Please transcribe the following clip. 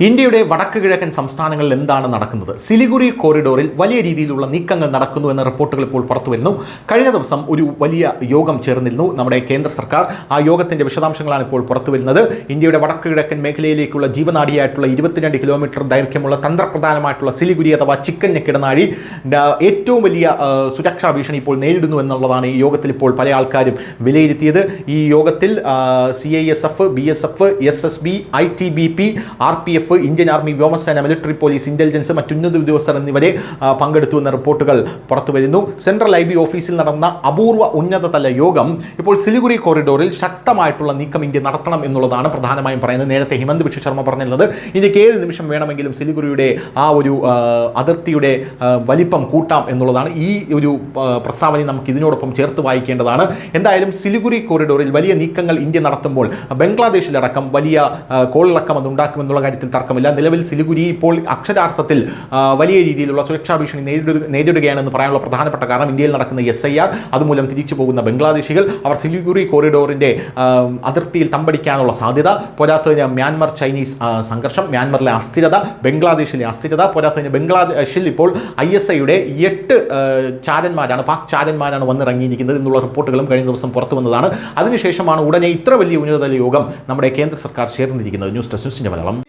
ഇന്ത്യയുടെ വടക്ക് കിഴക്കൻ സംസ്ഥാനങ്ങളിൽ എന്താണ് നടക്കുന്നത്? സിലിഗുരി കോറിഡോറിൽ വലിയ രീതിയിലുള്ള നീക്കങ്ങൾ നടക്കുന്നു എന്ന റിപ്പോർട്ടുകൾ ഇപ്പോൾ പുറത്തുവരുന്നു. കഴിഞ്ഞ ദിവസം ഒരു വലിയ യോഗം ചേർന്നിരുന്നു നമ്മുടെ കേന്ദ്ര സർക്കാർ. ആ യോഗത്തിൻ്റെ വിശദാംശങ്ങളാണ് ഇപ്പോൾ പുറത്തുവരുന്നത്. ഇന്ത്യയുടെ വടക്ക് കിഴക്കൻ മേഖലയിലേക്കുള്ള ജീവനാഡിയായിട്ടുള്ള 22 കിലോമീറ്റർ ദൈർഘ്യമുള്ള തന്ത്രപ്രധാനമായിട്ടുള്ള സിലിഗുരി അഥവാ ചിക്കൻ നെക്ക് ഇടനാഴി ഏറ്റവും വലിയ സുരക്ഷാ ഭീഷണി ഇപ്പോൾ നേരിടുന്നു എന്നുള്ളതാണ് ഈ യോഗത്തിൽ ഇപ്പോൾ പല ആൾക്കാരും വിലയിരുത്തിയത്. ഈ യോഗത്തിൽ CISF, BSF, SSB, ITBP, RPF, Indian army, വ്യോമസേന, മിലിറ്ററി പോലീസ്, ഇന്റലിജൻസ്, മറ്റുന്നത ഉദ്യോഗസ്ഥർ എന്നിവരെ പങ്കെടുത്തു എന്ന റിപ്പോർട്ടുകൾ പുറത്തുവരുന്നു. സെൻട്രൽ IB ഓഫീസിൽ നടന്ന അപൂർവ ഉന്നതതല യോഗം ഇപ്പോൾ സിലിഗുരി കോറിഡോറിൽ ശക്തമായിട്ടുള്ള നീക്കം ഇന്ത്യ നടത്തണം എന്നുള്ളതാണ് പ്രധാനമായും പറയുന്നത്. നേരത്തെ ഹിമന്ത് ബിശ്വ ശർമ്മ പറഞ്ഞിരുന്നത് ഇന്ത്യക്ക് ഏത് നിമിഷം വേണമെങ്കിലും സിലിഗുരിയുടെ ആ ഒരു അതിർത്തിയുടെ വലിപ്പം കൂട്ടാം എന്നുള്ളതാണ്. ഈ ഒരു പ്രസ്താവന നമുക്ക് ഇതിനോടൊപ്പം ചേർത്ത് വായിക്കേണ്ടതാണ്. എന്തായാലും സിലിഗുരി കോറിഡോറിൽ വലിയ നീക്കങ്ങൾ ഇന്ത്യ നടത്തുമ്പോൾ ബംഗ്ലാദേശിലടക്കം വലിയ കോളിളക്കം അതുണ്ടാക്കുമെന്നുള്ള കാര്യത്തിൽ തർക്കമില്ല. നിലവിൽ സിലിഗുരി ഇപ്പോൾ അക്ഷരാർത്ഥത്തിൽ വലിയ രീതിയിലുള്ള സുരക്ഷാ ഭീഷണി നേരിടുകയാണെന്ന് പറയാനുള്ള പ്രധാനപ്പെട്ട കാരണം ഇന്ത്യയിൽ നടക്കുന്ന SIR, അതുമൂലം തിരിച്ചു പോകുന്ന ബംഗ്ലാദേശികൾ അവർ സിലിഗുരി കോറിഡോറിൻ്റെ അതിർത്തിയിൽ തമ്പടിക്കാനുള്ള സാധ്യത, പോരാത്തതിന് മ്യാൻമർ ചൈനീസ് സംഘർഷം, മ്യാൻമറിലെ അസ്ഥിരത, ബംഗ്ലാദേശിലെ അസ്ഥിരത, പോരാത്തതിന് ബംഗ്ലാദേശിൽ ഇപ്പോൾ ISIയുടെ 8 ചാരന്മാരാണ്, പാക് ചാരന്മാരാണ് വന്നിറങ്ങിയിരിക്കുന്നത് എന്നുള്ള റിപ്പോർട്ടുകളും കഴിഞ്ഞ ദിവസം പുറത്തു വന്നതാണ്. അതിനുശേഷമാണ് ഉടനെ ഇത്ര വലിയ ഉന്നതതല യോഗം നമ്മുടെ കേന്ദ്ര സർക്കാർ ചേർന്നിരിക്കുന്നത്. ന്യൂസ് ഡെസ്ക്, ന്യൂസിൻ്റെ മലയാളം.